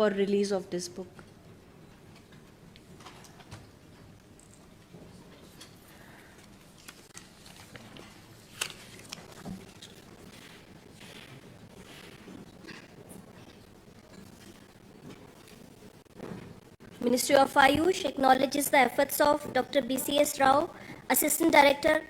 for release of this book. Ministry of Ayush acknowledges the efforts of Dr. BCS Rao, Assistant Director,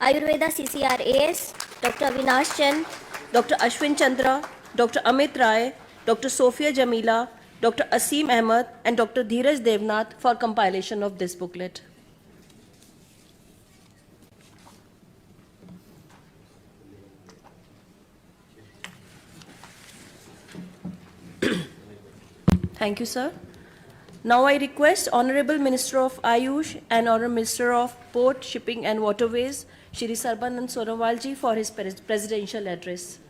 Ayurveda CCRAS, Dr. Avinash Chen, Dr. Ashwin Chandra, Dr. Amit Rai, Dr. Sophia Jamila, Dr. Asim Ahmed, and Dr. Dheeraj Devnath for compilation of this booklet. Thank you, sir. Now I request Honorable Minister of Ayush and Honorable Minister of Port, Shipping and Waterways, Shri Sarbananda Sonowal ji, for his presidential address.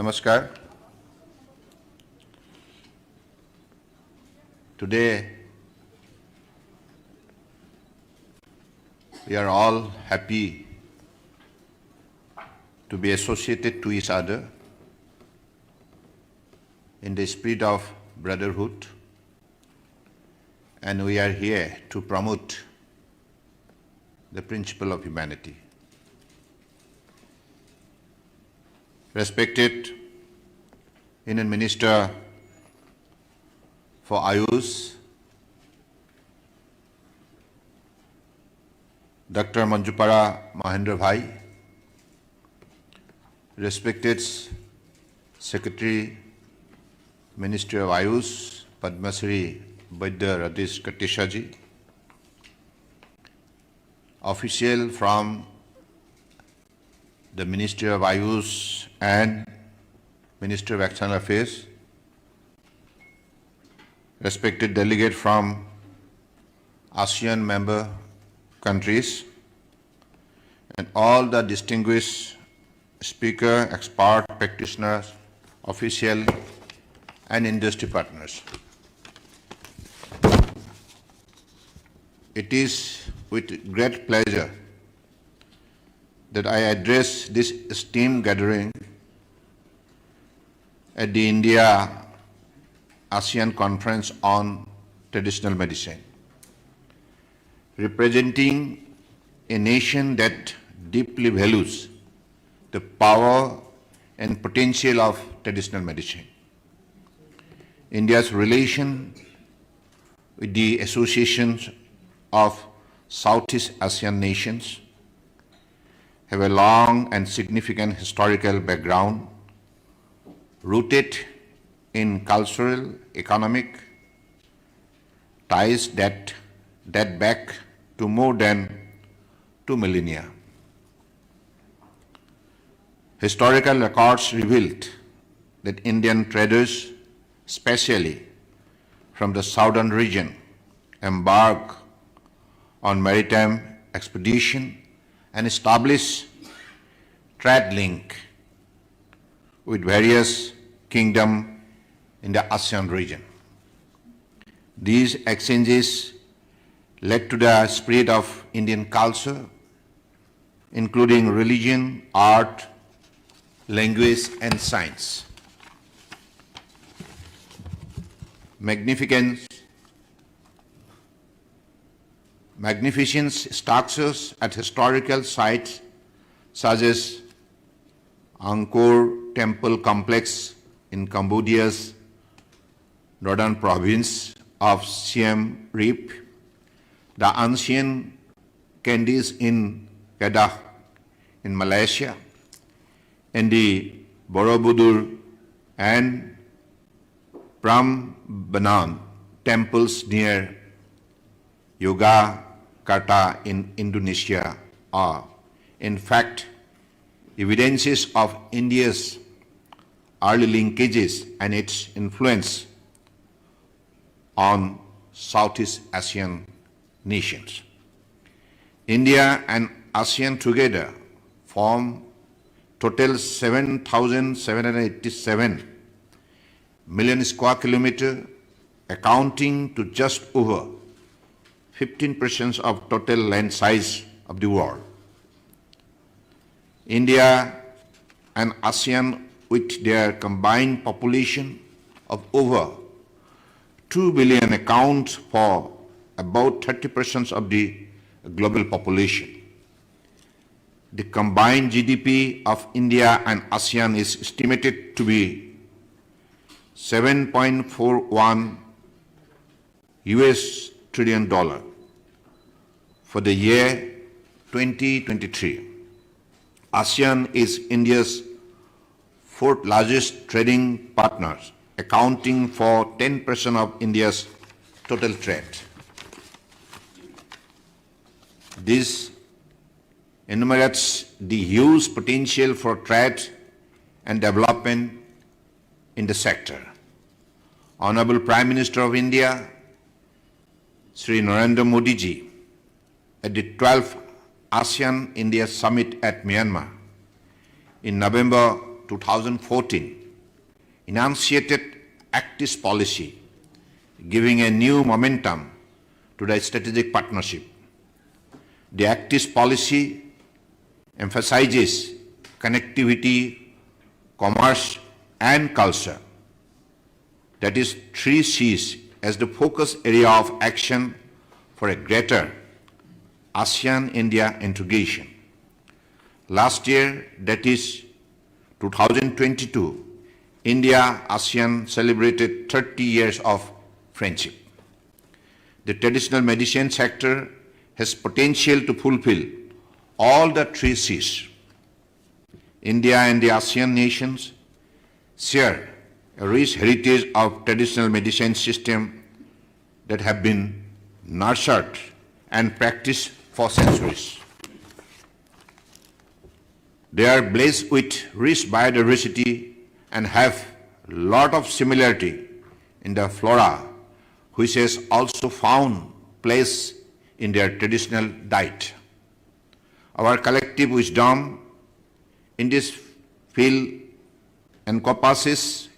Namaskar. Today, we are all happy to be associated to each other in the spirit of brotherhood, and we are here to promote the principle of humanity. Respected Union Minister for Ayush, Dr. Manjupara Mahendra Bhai, respected Secretary, Ministry of Ayush, Padma Shri Vaidya Radish Katisha ji, official from the Ministry of Ayush and Ministry of External Affairs, respected delegate from ASEAN member countries, and all the distinguished speaker, expert, practitioners, official, and industry partners. It is with great pleasure that I address this esteemed gathering at the India-ASEAN Conference on Traditional Medicine, representing a nation that deeply values the power and potential of traditional medicine. India's relation with the associations of Southeast Asian nations have a long and significant historical background rooted in cultural, economic ties that date back to more than 2 millennia. Historical records revealed that Indian traders, especially from the southern region, embarked on maritime expedition and establish trade link with various kingdoms in the ASEAN region. These exchanges led to the spread of Indian culture, including religion, art, language, and science. Magnificent structures at historical sites such as Angkor Temple Complex in Cambodia's northern province of Siem Reap, the ancient Candis in Kedah in Malaysia, and the Borobudur and Prambanan temples near Yogyakarta in Indonesia are, in fact, evidences of India's early linkages and its influence on Southeast Asian nations. India and ASEAN together form total 7,787 million square kilometer, accounting to just over 15% of total land size of the world. India and ASEAN, with their combined population of over 2 billion, account for about 30% of the global population. The combined GDP of India and ASEAN is estimated to be $7.41 trillion for the year 2023. ASEAN is India's fourth largest trading partner, accounting for 10% of India's total trade. This enumerates the huge potential for trade and development in the sector. Honorable Prime Minister of India, Sri Narendra Modi ji, at the 12th ASEAN-India Summit at Myanmar in November 2014, enunciated Act East policy, giving a new momentum to the strategic partnership. The Act East policy emphasizes connectivity, commerce, and culture. That is, 3 C's as the focus area of action for a greater ASEAN-India integration. Last year, that is 2022, India-ASEAN celebrated 30 years of friendship. The traditional medicine sector has potential to fulfill all the 3 C's. India and the ASEAN nations share a rich heritage of traditional medicine system that have been nurtured and practiced for centuries. They are blessed with rich biodiversity and have a lot of similarity in the flora, which has also found place in their traditional diet. Our collective wisdom in this field encompasses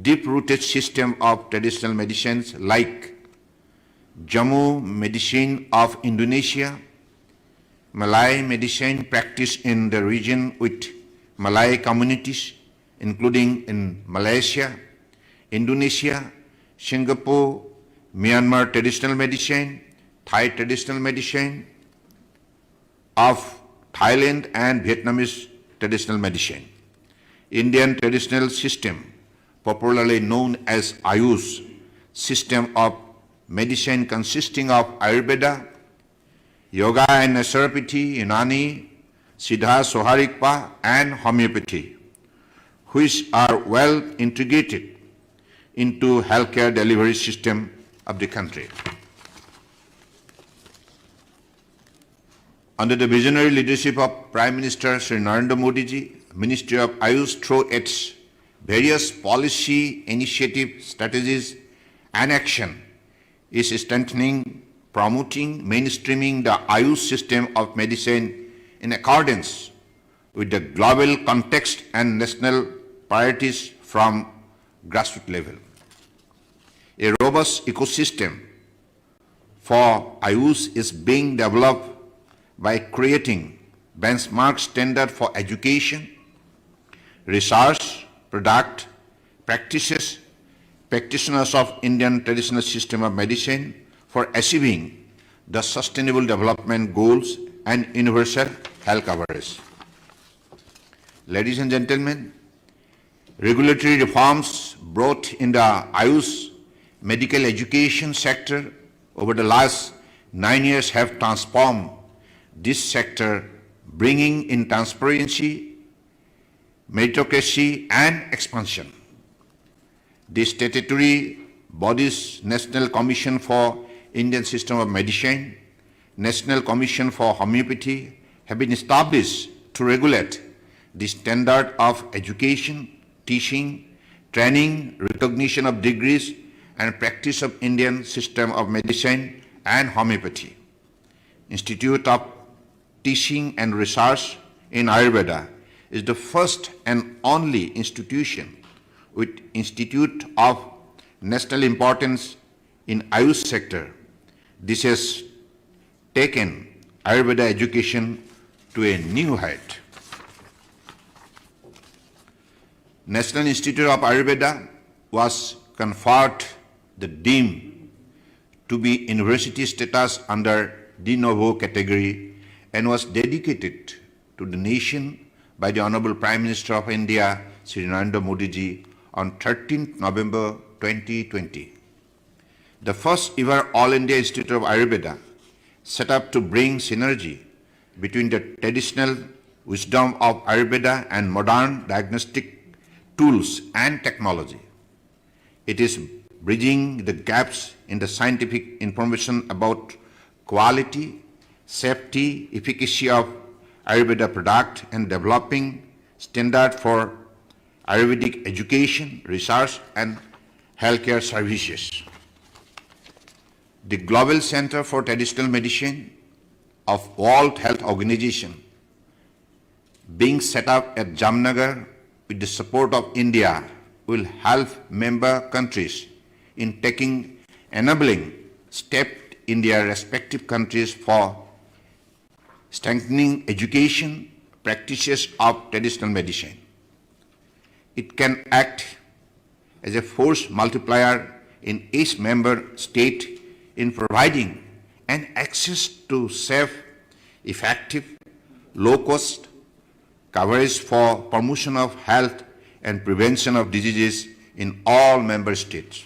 deep-rooted system of traditional medicines like Jamu medicine of Indonesia, Malay medicine practiced in the region with Malay communities, including in Malaysia, Indonesia, Singapore, Myanmar traditional medicine, Thai traditional medicine of Thailand, and Vietnamese traditional medicine. Indian traditional system, popularly known as Ayush, system of medicine consisting of Ayurveda, Yoga and Naturopathy, Unani, Siddha, Soharikpa, and Homeopathy, which are well integrated into healthcare delivery system of the country. Under the visionary leadership of Prime Minister Sri Narendra Modi ji, Ministry of Ayush, through its various policy initiatives, strategies, and action, is strengthening, promoting, mainstreaming the Ayush system of medicine in accordance with the global context and national priorities from grassroots level. A robust ecosystem for Ayush is being developed by creating benchmark standard for education, research, product, practices, practitioners of Indian traditional system of medicine for achieving the sustainable development goals and universal health coverage. Ladies and gentlemen, regulatory reforms brought in the Ayush medical education sector over the last 9 years have transformed this sector, bringing in transparency, meritocracy, and expansion. The statutory bodies, National Commission for Indian System of Medicine, National Commission for Homeopathy, have been established to regulate the standard of education, teaching, training, recognition of degrees, and practice of Indian system of medicine and homeopathy. Institute of Teaching and Research in Ayurveda is the first and only institution with institute of national importance in Ayush sector. This has taken Ayurveda education to a new height. National Institute of Ayurveda was conferred the deemed to be university status under de novo category and was dedicated to the nation by the Honorable Prime Minister of India, Sri Narendra Modi ji, on 13th November 2020. The first ever All India Institute of Ayurveda set up to bring synergy between the traditional wisdom of Ayurveda and modern diagnostic tools and technology. It is bridging the gaps in the scientific information about quality, safety, efficacy of Ayurveda product and developing standard for Ayurvedic education, research and healthcare services. The Global Center for Traditional Medicine of World Health Organization being set up at Jamnagar with the support of India will help member countries in taking enabling steps in their respective countries for strengthening education practices of traditional medicine. It can act as a force multiplier in each member state in providing an access to safe, effective, low-cost coverage for promotion of health and prevention of diseases in all member states.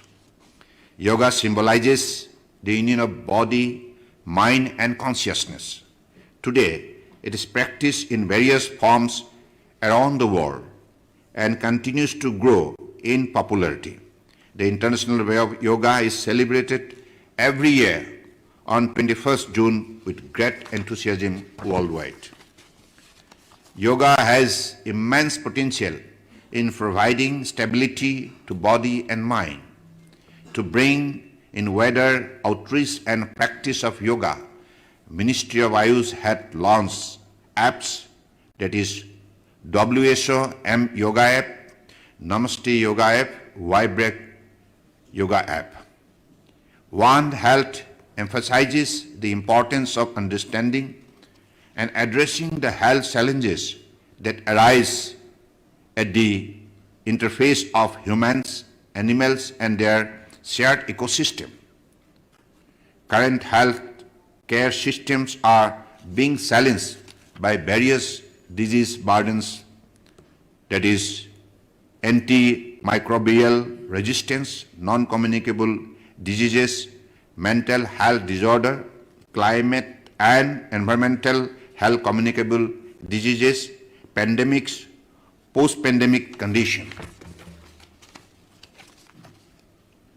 Yoga symbolizes the union of body, mind and consciousness. Today, it is practiced in various forms around the world and continues to grow in popularity. The International Day of Yoga is celebrated every year on 21st June with great enthusiasm worldwide. Yoga has immense potential in providing stability to body and mind. To bring in wider outreach and practice of yoga, Ministry of Ayush had launched apps, that is WHO M Yoga app, Namaste Yoga app, Vibrate Yoga app. One Health emphasizes the importance of understanding and addressing the health challenges that arise at the interface of humans, animals and their shared ecosystem. Current health care systems are being challenged by various disease burdens, that is antimicrobial resistance, non-communicable diseases, mental health disorder, climate and environmental health communicable diseases, pandemics, post-pandemic condition.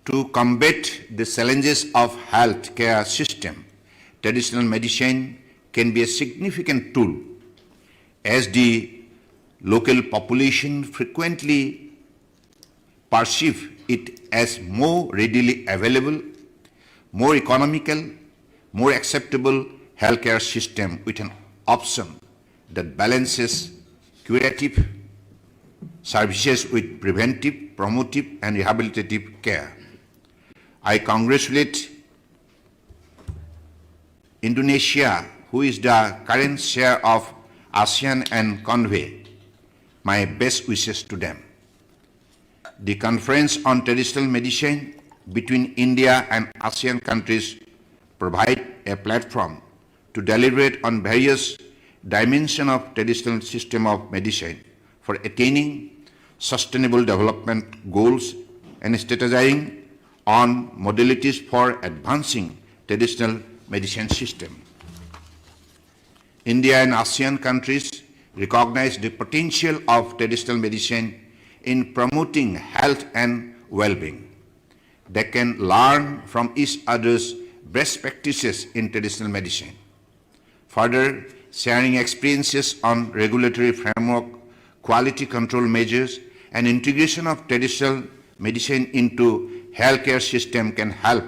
To combat the challenges of health care system, traditional medicine can be a significant tool as the local population frequently perceive it as more readily available, more economical, more acceptable healthcare system with an option that balances curative services with preventive, promotive and rehabilitative care. I congratulate Indonesia, who is the current chair of ASEAN, and convey my best wishes to them. The Conference on Traditional Medicine between India and ASEAN countries provide a platform to deliberate on various dimensions of traditional system of medicine for attaining sustainable development goals and strategizing on modalities for advancing traditional medicine system. India and ASEAN countries recognize the potential of traditional medicine in promoting health and well-being. They can learn from each other's best practices in traditional medicine. Further, sharing experiences on regulatory framework, quality control measures, and integration of traditional medicine into healthcare system can help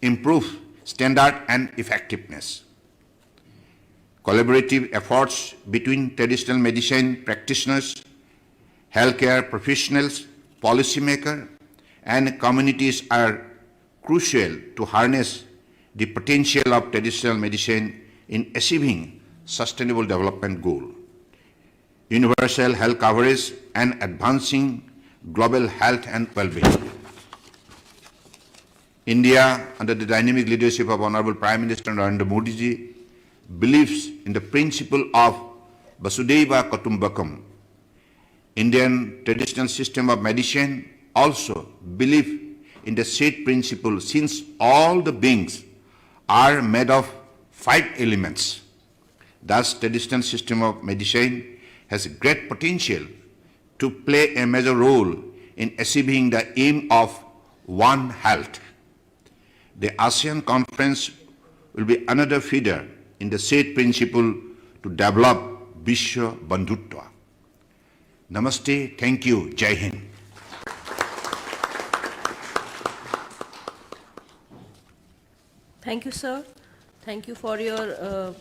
improve standard and effectiveness. Collaborative efforts between traditional medicine practitioners, healthcare professionals, policymakers, and communities are crucial to harness the potential of traditional medicine in achieving sustainable development goals, universal health coverage, and advancing global health and well-being. India, under the dynamic leadership of Honorable Prime Minister Narendra Modi ji, believes in the principle of Vasudhaiva Kutumbakam. Indian traditional system of medicine also believes in the said principle, since all the beings are made of 5 elements. Thus, traditional system of medicine has great potential to play a major role in achieving the aim of One Health. The ASEAN conference will be another feeder in the said principle to develop Vishwa Bandhutva. Namaste, thank you, Jai Hind. Thank you, sir. Thank you for your